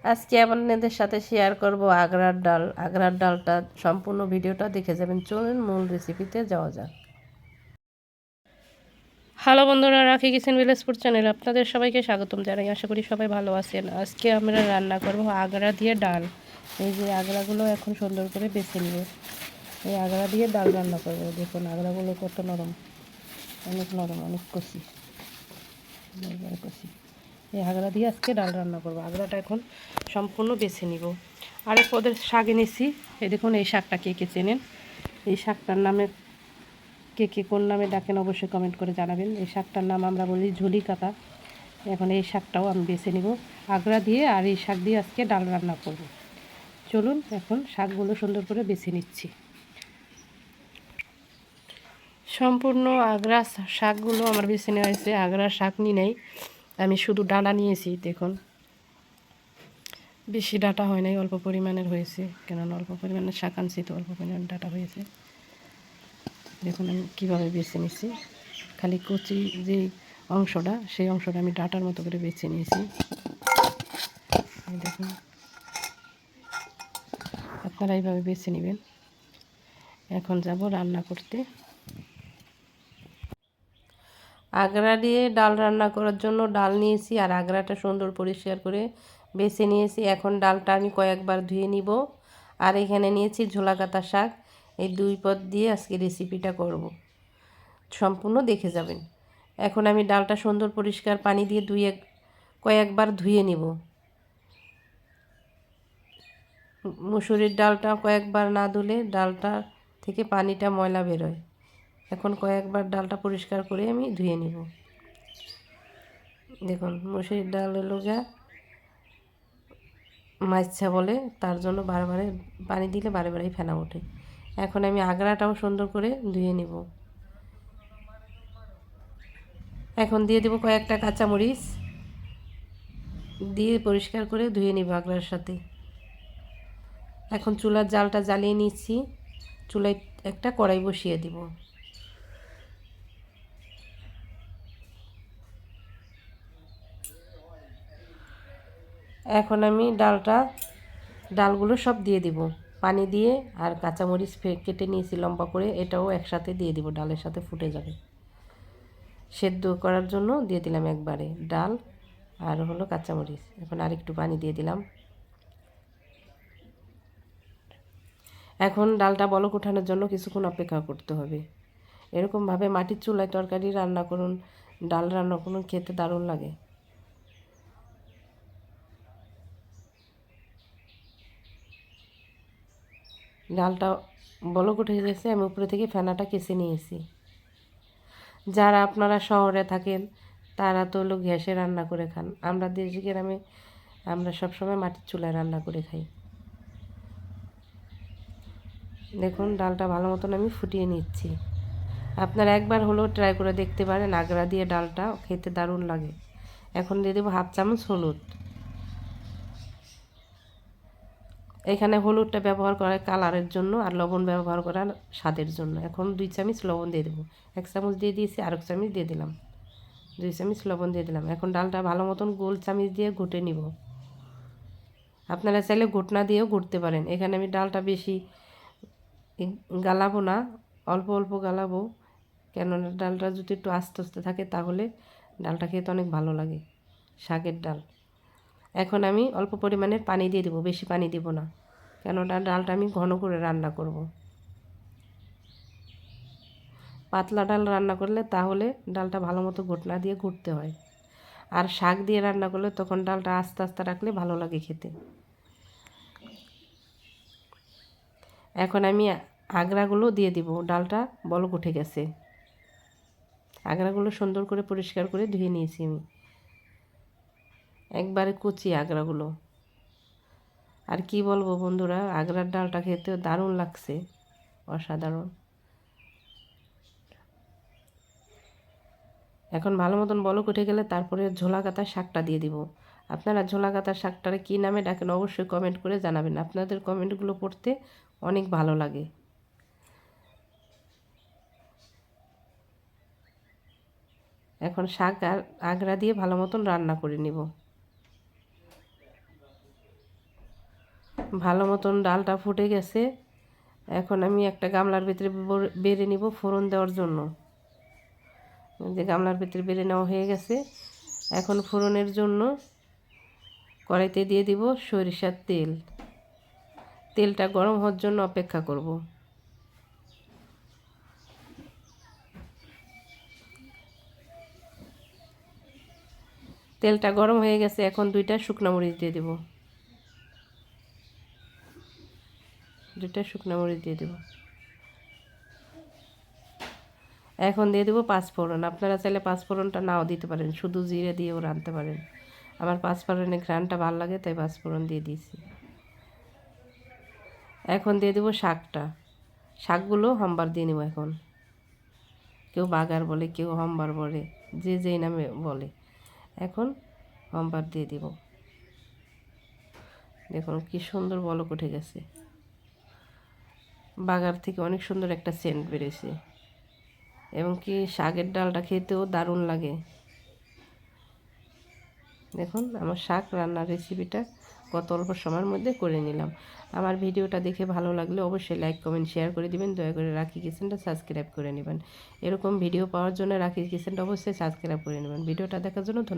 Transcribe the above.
আজকে আপনাদের সাথে শেয়ার করব আগ্রার ডাল। আগ্রার ডালটা সম্পূর্ণ ভিডিওটা দেখে যাবেন। চলুন মূল রেসিপিতে যাওয়া যাক। হ্যালো বন্ধুরা, রাখি কিচেন ভিলেজ ফুড চ্যানেলে আপনাদের সবাইকে স্বাগতম জানাই। আশা করি সবাই ভালো আছেন। আজকে আমরা রান্না করব আগ্রা দিয়ে ডাল। এই যে আগ্রাগুলো এখন সুন্দর করে বেছে নিব। এই আগ্রা দিয়ে ডাল রান্না করব। দেখুন আগ্রাগুলো কত নরম, অনেক নরম, অনেক কষি কষি। এই আগ্রা দিয়ে আজকে ডাল রান্না করবো। আগ্রাটা এখন সম্পূর্ণ বেছে নিব। আরেক পদের শাক এনেছি। এই দেখুন, এই শাকটা কে কে চেনেন? এই শাকটার নামে কে কে কোন নামে ডাকেন অবশ্যই কমেন্ট করে জানাবেন। এই শাকটার নাম আমরা বলি ঝুলি কাটা। এখন এই শাকটাও আমি বেছে নিব আগ্রা দিয়ে, আর এই শাক দিয়ে আজকে ডাল রান্না করব। চলুন এখন শাকগুলো সুন্দর করে বেছে নিচ্ছি। সম্পূর্ণ আগ্রা শাকগুলো আমার বেছে নেওয়া হয়েছে। আগ্রা শাক নিয়ে নেই, আমি শুধু ডাঁটা নিয়েছি। দেখুন বেশি ডাঁটা হয় নাই, অল্প পরিমাণের হয়েছে, কেননা অল্প পরিমাণের শাক আনছি তো অল্প পরিমাণে ডাঁটা হয়েছে। দেখুন আমি কীভাবে বেছে নিয়েছি। খালি কচি যে অংশটা, সেই অংশটা আমি ডাঁটার মতো করে বেছে নিয়েছি। দেখুন আপনারা এইভাবে বেছে নেবেন। এখন যাব রান্না করতে। আগ্রা দিয়ে ডাল রান্না করার জন্য ডাল নিয়েছি, আর আগ্রাটা সুন্দর পরিষ্কার করে বেছে নিয়েছি। এখন ডালটা আমি কয়েকবার ধুয়ে নিব। আর এখানে নিয়েছি ঝোলা কাটা শাক। এই দুই পদ দিয়ে আজকে রেসিপিটা করব, সম্পূর্ণ দেখে যাবেন। এখন আমি ডালটা সুন্দর পরিষ্কার পানি দিয়ে কয়েকবার ধুয়ে নিব। মুসুরির ডালটা কয়েকবার না ধুলে ডালটা থেকে পানিটা ময়লা বেরোয়। এখন কয়েকবার ডালটা পরিষ্কার করে আমি ধুয়ে নিব। দেখুন মুসুরির ডাল হলো গা মাইচ্ছা বলে, তার জন্য বারবার পানি দিলে বারে বারেই ফেনা ওঠে। এখন আমি আগ্রাটাও সুন্দর করে ধুয়ে নিব। এখন দিয়ে দেব কয়েকটা কাঁচামরিচ, দিয়ে পরিষ্কার করে ধুয়ে নিব আগ্রার সাথে। এখন চুলার জালটা জ্বালিয়ে নিচ্ছি। চুলায় একটা কড়াই বসিয়ে দিব। এখন আমি ডালগুলো সব দিয়ে দিব পানি দিয়ে, আর কাঁচামরিচ কেটে নিয়েছি লম্বা করে, এটাও একসাথে দিয়ে দিব, ডালের সাথে ফুটে যাবে। সেদ্ধ করার জন্য দিয়ে দিলাম একবারে ডাল আর হলো কাঁচামরিচ। এখন আরেকটু পানি দিয়ে দিলাম। এখন ডালটা বলক ওঠানোর জন্য কিছুক্ষণ অপেক্ষা করতে হবে। এরকমভাবে মাটির চুলায় তরকারি রান্না করুন, ডাল রান্না করুন, খেতে দারুণ লাগে। ডালটা বলক উঠে গেছে, আমি উপরে থেকে ফেনাটা কেচে নিয়েছি। যারা আপনারা শহরে থাকেন তারা তো হলো গ্যাসে রান্না করে খান। আমরা দেশ গ্রামে আমরা সবসময় মাটির চুলায় রান্না করে খাই। দেখুন ডালটা ভালো মতন আমি ফুটিয়ে নিচ্ছি। আপনারা একবার হলেও ট্রাই করে দেখতে পারেন, আগ্রা দিয়ে ডালটা খেতে দারুণ লাগে। এখন দিয়ে দেবো হাফ চামচ হলুদ। এখানে হলুদটা ব্যবহার করা কালারের জন্য, আর লবণ ব্যবহার করা স্বাদের জন্য। এখন 2 চামচ লবণ দিয়ে দেবো। 1 চামচ দিয়ে দিয়েছি, আর 1 চামচ দিয়ে দিলাম, 2 চামচ লবণ দিয়ে দিলাম। এখন ডালটা ভালো মতন গোল চামচ দিয়ে ঘুটে নিব। আপনারা চাইলে ঘুটনা দিয়েও ঘুটতে পারেন। এখানে আমি ডালটা বেশি গালাবো না, অল্প অল্প গালাবো, কেননা ডালটা যদি একটু আস্তে আস্তে থাকে তাহলে ডালটা খেতে অনেক ভালো লাগে, শাকের ডাল। এখন আমি অল্প পরিমাণের পানি দিয়ে দেবো, বেশি পানি দিব না, কেননা ডালটা আমি ঘন করে রান্না করব। পাতলা ডাল রান্না করলে তাহলে ডালটা ভালো মতো ঘুটনা দিয়ে ঘুটতে হয়, আর শাক দিয়ে রান্না করলে তখন ডালটা আস্তে আস্তে রাখলে ভালো লাগে খেতে। এখন আমি আগ্রাগুলো দিয়ে দিব। ডালটা বলক উঠে গেছে। আগ্রাগুলো সুন্দর করে পরিষ্কার করে ধুয়ে নিয়েছি আমি, একবারে কচি আগ্রাগুলো। আর কি বলবো বন্ধুরা, আগ্রার ডালটা খেতে দারুণ লাগছে, অসাধারণ। এখন ভালো মতন বলক উঠে গেলে তারপরে ঝোলা কাটার শাকটা দিয়ে দিব। আপনারা ঝোলা কাটার শাকটারে কী নামে ডাকেন অবশ্যই কমেন্ট করে জানাবেন। আপনাদের কমেন্টগুলো পড়তে অনেক ভালো লাগে। এখন শাক আর আগ্রা দিয়ে ভালো মতন রান্না করে নিব। ভালো মতন ডালটা ফুটে গেছে। এখন আমি একটা গামলার ভিতরে বেড়ে নিব ফোড়ন দেওয়ার জন্য। যে গামলার ভিতরে বেড়ে নেওয়া হয়ে গেছে। এখন ফোড়নের জন্য কড়াইতে দিয়ে দিব সরিষার তেল। তেলটা গরম হওয়ার জন্য অপেক্ষা করব। তেলটা গরম হয়ে গেছে। এখন 2টা শুকনো মরিচ দিয়ে দেব। 2টা শুকনো মরিচ দিয়ে দেব। এখন দিয়ে দেবো পাঁচফোড়ন। আপনারা চাইলে পাঁচফোড়নটা নাও দিতে পারেন, শুধু জিরে দিয়েও রাঁধতে পারেন। আমার পাঁচফোড়নের ঘ্রাণটা ভালো লাগে তাই পাঁচফোড়ন দিয়ে দিয়েছি। এখন দিয়ে দেবো শাকটা। শাকগুলো হাম্বার দিয়ে নেব। এখন কেউ বাগার বলে, কেউ হাম্বার বলে, যে যেই নামে বলে। এখন হাম্বার দিয়ে দেব। দেখুন কি সুন্দর বলক উঠে গেছে। বাগার থেকে অনেক সুন্দর একটা সেন্ট বেরিয়েছে এবং কি শাকের ডালটা খেতেও দারুণ লাগে। দেখুন আমার শাক রান্নার রেসিপিটা কত অল্প সময়ের মধ্যে করে নিলাম। আমার ভিডিওটা দেখে ভালো লাগলে অবশ্যই লাইক কমেন্ট শেয়ার করে দিবেন। দয়া করে রাখি কিচেনটা সাবস্ক্রাইব করে নেবেন। এরকম ভিডিও পাওয়ার জন্য রাখি কিচেনটা অবশ্যই সাবস্ক্রাইব করে নেবেন। ভিডিওটা দেখার জন্য ধন্যবাদ।